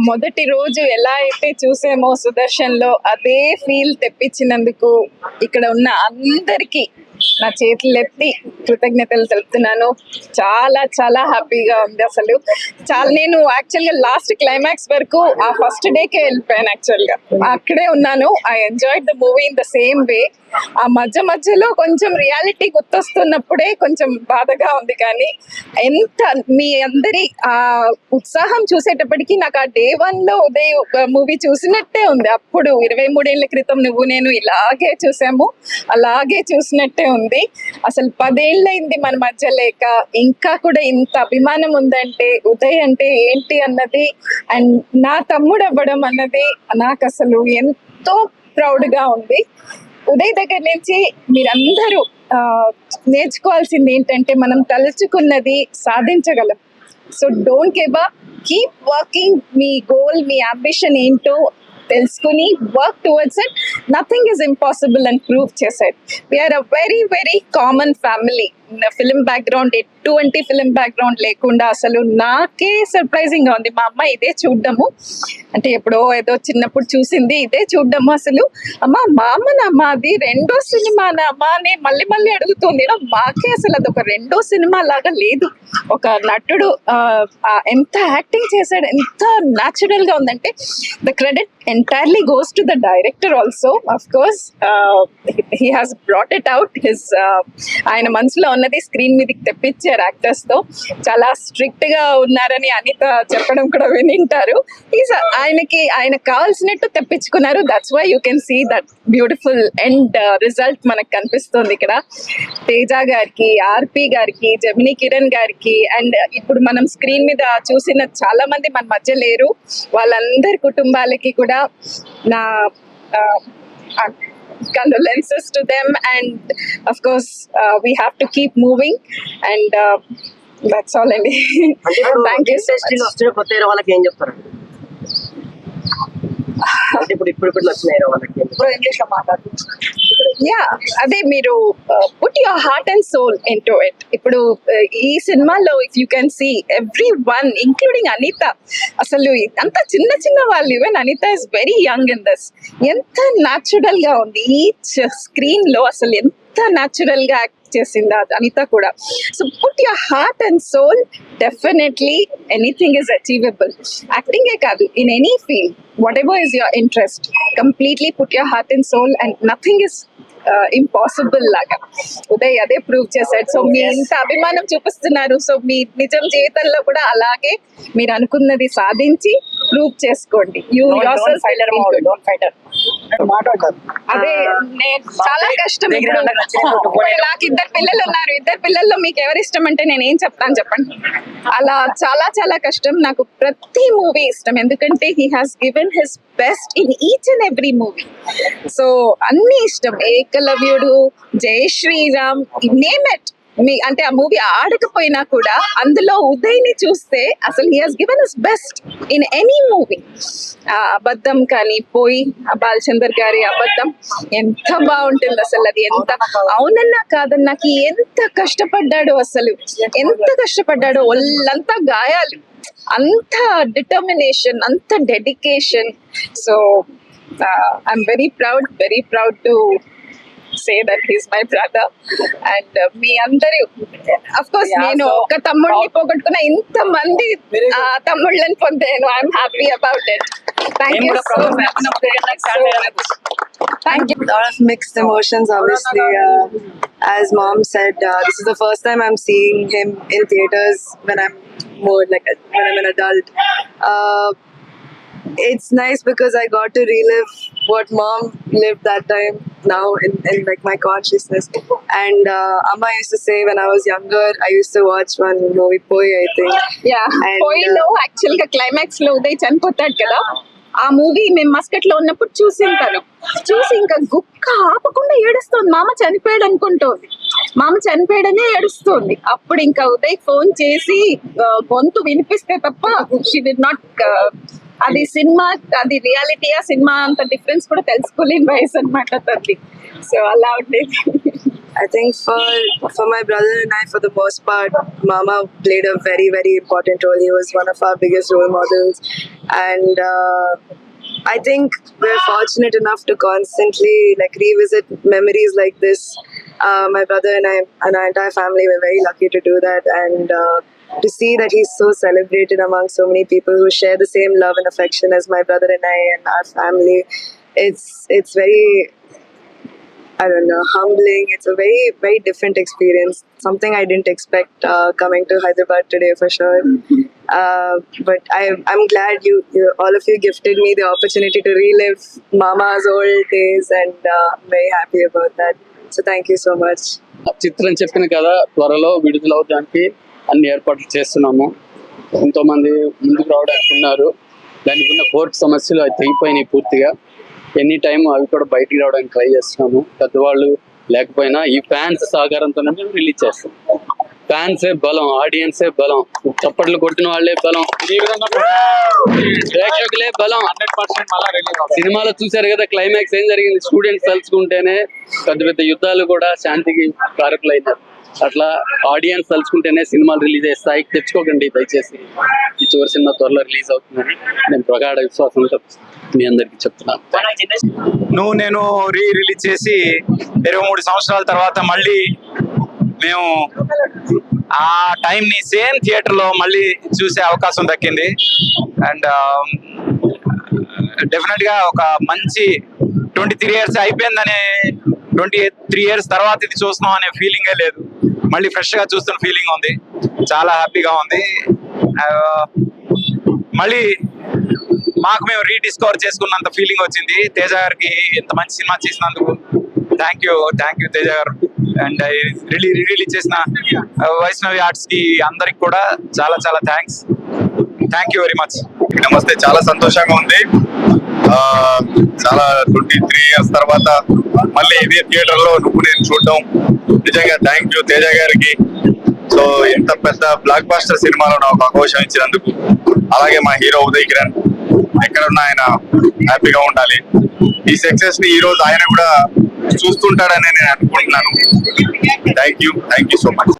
మొదటి రోజు ఎలా అయితే చూసామో సుదర్శన్ లో అదే ఫీల్ తెప్పించినందుకు ఇక్కడ ఉన్న అందరికీ నా చేతులు ఎత్తి కృతజ్ఞతలు తెలుపుతున్నాను. చాలా చాలా హ్యాపీగా ఉంది. అసలు చాలా నేను యాక్చువల్ గా లాస్ట్ క్లైమాక్స్ వరకు ఆ ఫస్ట్ డేకే వెళ్ళిపోయాను. యాక్చువల్ గా అక్కడే ఉన్నాను. I enjoyed the movie in the same way. ఆ మధ్యలో కొంచెం రియాలిటీ గుర్తొస్తున్నప్పుడే కొంచెం బాధగా ఉంది. కానీ ఎంత మీ అందరి ఆ ఉత్సాహం చూసేటప్పటికి నాకు ఆ డే 1 లో ఉదయ్ మూవీ చూసినట్టే ఉంది. అప్పుడు 23 ఏళ్ల క్రితం నువ్వు నేను ఇలాగే చూసాము, అలాగే చూసినట్టే ఉంది. అసలు 10 ఏళ్ళైంది మన మధ్య లేక, ఇంకా కూడా ఇంత అభిమానం ఉందంటే ఉదయ్ అంటే ఏంటి అన్నది అండ్ నా తమ్ముడు అవ్వడం అన్నది నాకు అసలు ఎంతో ప్రౌడ్ గా ఉంది. ఉదయ్ దగ్గర నుంచి మీరందరూ నేర్చుకోవాల్సింది ఏంటంటే మనం తలుచుకున్నది సాధించగలం. So don't give up, keep working. మీ గోల్, మీ అంబిషన్ ఏంటో తెలుసుకుని work towards it. Nothing is impossible అని ప్రూవ్ చేశాడు. We're a very very common family. Film background, ఎటువంటి ఫిలిం బ్యాక్గ్రౌండ్ లేకుండా అసలు నాకే సర్ప్రైజింగ్ గా ఉంది. మా అమ్మ ఇదే చూడడము, అంటే ఎప్పుడో ఏదో చిన్నప్పుడు చూసింది, ఇదే చూడడము. అసలు అమ్మ మా అమ్మనమ్మా అది రెండో సినిమానా అమ్మా అని మళ్ళీ మళ్ళీ అడుగుతుంది. మాకే అసలు అదొక రెండో సినిమా లాగా లేదు. ఒక నటుడు ఎంత యాక్టింగ్ చేశాడు, ఎంత న్యాచురల్ గా ఉందంటే the credit entirely goes to the director also. Of course, he has brought it out. His ఆయన మనసులో ఉన్నది స్క్రీన్ మీదకి తెప్పించారు యాక్టర్స్ తో. చాలా స్ట్రిక్ట్ గా ఉన్నారని అనిత చెప్పడం కూడా వినింటారు. ఆయనకు కావాల్సినట్టు తెప్పించుకున్నారు. That's why you can see that beautiful end result మనకు కనిపిస్తుంది ఇక్కడ. తేజ గారికి, ఆర్పి గారికి, జమినీ కిరణ్ గారికి అండ్ ఇప్పుడు మనం స్క్రీన్ మీద చూసిన చాలా మంది మన మధ్య లేరు. వాళ్ళందరి కుటుంబాలకి కూడా నా condolences to them, and of course we have to keep moving and that's all. And thank you so much. కొత్త వాళ్ళకి ఏం చెప్తారు? ఇప్పుడు ఇంగ్లీష్ లో మాట్లాడుతున్నారు. యా, అదే మీరు put your heart and soul into it. ఇప్పుడు ఈ సినిమాలో if you can see everyone including Anita, అసలు అంత చిన్న చిన్న వాళ్ళు, even Anita is very young in this. ఎంత న్యాచురల్ గా ఉంది ఈచ్ స్క్రీన్ లో, అసలు ఎంత న్యాచురల్ గా యాక్ట్ చేసింది అనిత కూడా. So put your heart and soul, definitely anything is achievable. యాక్టింగే కాదు, in any field, whatever is your interest, completely put your heart and soul and nothing is impossible లాగా ఉదయ్ అదే ప్రూవ్ చేశాడు. సో మీ ఇంత అభిమానం చూపిస్తున్నారు. సో మీ నిజం జీవితంలో కూడా అలాగే మీరు అనుకున్నది సాధించి ప్రూవ్ చేసుకోండి. అదే చాలా కష్టం. నాకు 2 పిల్లలు ఉన్నారు. 2 పిల్లల్లో మీకు ఎవరి ఇష్టం అంటే నేను ఏం చెప్తాను చెప్పండి. అలా చాలా చాలా కష్టం. నాకు ప్రతి మూవీ ఇష్టం, ఎందుకంటే he has given his best in each and every movie. So అన్ని ఇష్టం. ఏకలవ్యుడు, జై శ్రీరామ్, నేమ్ ఇట్. అంటే ఆ మూవీ ఆడకపోయినా కూడా అందులో ఉదయ్ ని చూస్తే అసలు he has given his best in any movie. అబద్ధం కానీ పోయి బాలచందర్ గారి అబద్ధం ఎంత బాగుంటుంది అసలు. అది ఎంత అవునన్నా కాదన్నాకి ఎంత కష్టపడ్డాడో, అసలు ఎంత కష్టపడ్డాడో. ఒళ్ళంతా గాయాలు, అంత డిటర్మినేషన్, అంత dedication. So I'm very proud to say that he's my brother and మీ అందరూ of course నేను ఒక తమ్ముడిని పోగొట్టుకున్న ఇంత మంది తమ్ముళ్ళని పొందాను. I'm happy about it. Thank you so much. Thank you. A lot of mixed emotions obviously. As mom said, this is the first time I'm seeing him in theaters when I'm an adult. It's nice because I got to relive what mom lived that time now in like my consciousness. And Amma used to say when I was younger, I used to watch one movie Poi, I think. Yeah, Poi lo actually ga climax lo uday చనిపోతాడు కదా. ఆ movie మేము Muscat లో ఉన్నప్పుడు చూసింటాను. చూసి ఇంకా గుక్క ఆపకుండా ఏడుస్తుంది. మామ చనిపోయాడు అనుకుంటోంది, మామ చనిపోయాడనే ఏడుస్తుంది. అప్పుడు ఇంకా ఉదయ్ ఫోన్ చేసి గొంతు వినిపిస్తే తప్ప షీ డిడ్ నాట్, అది సినిమా, అది రియాలిటీయా సినిమా అంత డిఫరెన్స్ కూడా తెలుసుకోలేని వయసు అనమాట తల్లి. సో అలా ఉండేది. I think for my brother and I, for the most part, Mama played a very, very important role. He was one of our biggest role models, and I think we're fortunate enough to constantly like revisit memories like this. My brother and I and our entire family were very lucky to do that, and to see that he's so celebrated among so many people who share the same love and affection as my brother and I and our family. It's very, I don't know, humbling. It's a very, very different experience. Something I didn't expect coming to Hyderabad today for sure. But I'm glad you all of you gifted me the opportunity to relive Mama's old days, and I'm very happy about that. So thank you so much. చిత్రం చెప్పిన కదా త్వరలో విడుదలవడానికి అన్ని ఏర్పాట్లు చేస్తున్నాము. ఎంతో మంది ముందుకు రావడానికి ఉన్నారు. దానికి ఉన్న కోర్టు సమస్యలు అవి తెగిపోయినాయి పూర్తిగా. ఎనీ టైం అవి కూడా బయటికి రావడానికి ట్రై చేస్తున్నాము. పెద్దవాళ్ళు లేకపోయినా ఈ ఫ్యాన్స్ సహకారంతోనే మేము రిలీజ్ చేస్తాం. ఫ్యాన్సే బలం, ఆడియన్సే బలం, చప్పట్లు కొట్టిన వాళ్ళే బలం, ఈ విధంగా ప్రేక్షకులే బలం. 100% మళ్ళా రిలీజ్. సినిమాలో చూశారు కదా క్లైమాక్స్ ఏం జరిగింది. స్టూడెంట్స్ తలుచుకుంటేనే పెద్ద పెద్ద యుద్ధాలు కూడా శాంతికి కారకులైనారు. అట్లా ఆడియన్స్ తలుచుకుంటేనే సినిమాలు రిలీజ్ అయ్యే స్థాయికి తెచ్చుకోకండి దయచేసి. ఈ చివరి సినిమా త్వరలో రిలీజ్ అవుతుందని నేను ప్రగాఢ విశ్వాసంతో మీ అందరికి చెప్తున్నాను. నేను రిలీజ్ చేసి 23 సంవత్సరాల తర్వాత మళ్ళీ మేము ఆ టైంని సేమ్ థియేటర్లో మళ్ళీ చూసే అవకాశం దక్కింది. అండ్ డెఫినెట్గా ఒక మంచి 23 ఇయర్స్ అయిపోయిందనే 23 ఇయర్స్ తర్వాత ఇది చూస్తున్నాం అనే ఫీలింగే లేదు. మళ్ళీ ఫ్రెష్గా చూస్తున్న ఫీలింగ్ ఉంది. చాలా హ్యాపీగా ఉంది. మళ్ళీ మాకు మేము రీడిస్కవర్ చేసుకున్నంత ఫీలింగ్ వచ్చింది. తేజ గారికి ఇంత మంచి సినిమా చేసినందుకు థ్యాంక్ యూ తేజ గారు. అండ్ రిలీజ్ చేసిన వైష్ణవి ఆర్ట్స్ కి అందరికి కూడా చాలా చాలా థ్యాంక్ యూ వెరీ మచ్. నమస్తే, చాలా సంతోషంగా ఉంది. చాలా 23 ఇయర్స్ తర్వాత మళ్ళీ ఇదే థియేటర్ లో నువ్వు నేను చూడడం నిజంగా థ్యాంక్ యూ తేజ గారికి. సో ఇంత పెద్ద బ్లాక్ బాస్టర్ సినిమాలో నాకు అవకాశం ఇచ్చినందుకు, అలాగే మా హీరో ఉదయ్ కిరణ్ ఎక్కడున్నా ఆయన హ్యాపీగా ఉండాలి. ఈ సక్సెస్ ని ఈ రోజు ఆయన కూడా చూస్తుంటాడని నేను అనుకుంటున్నాను. Thank you so much.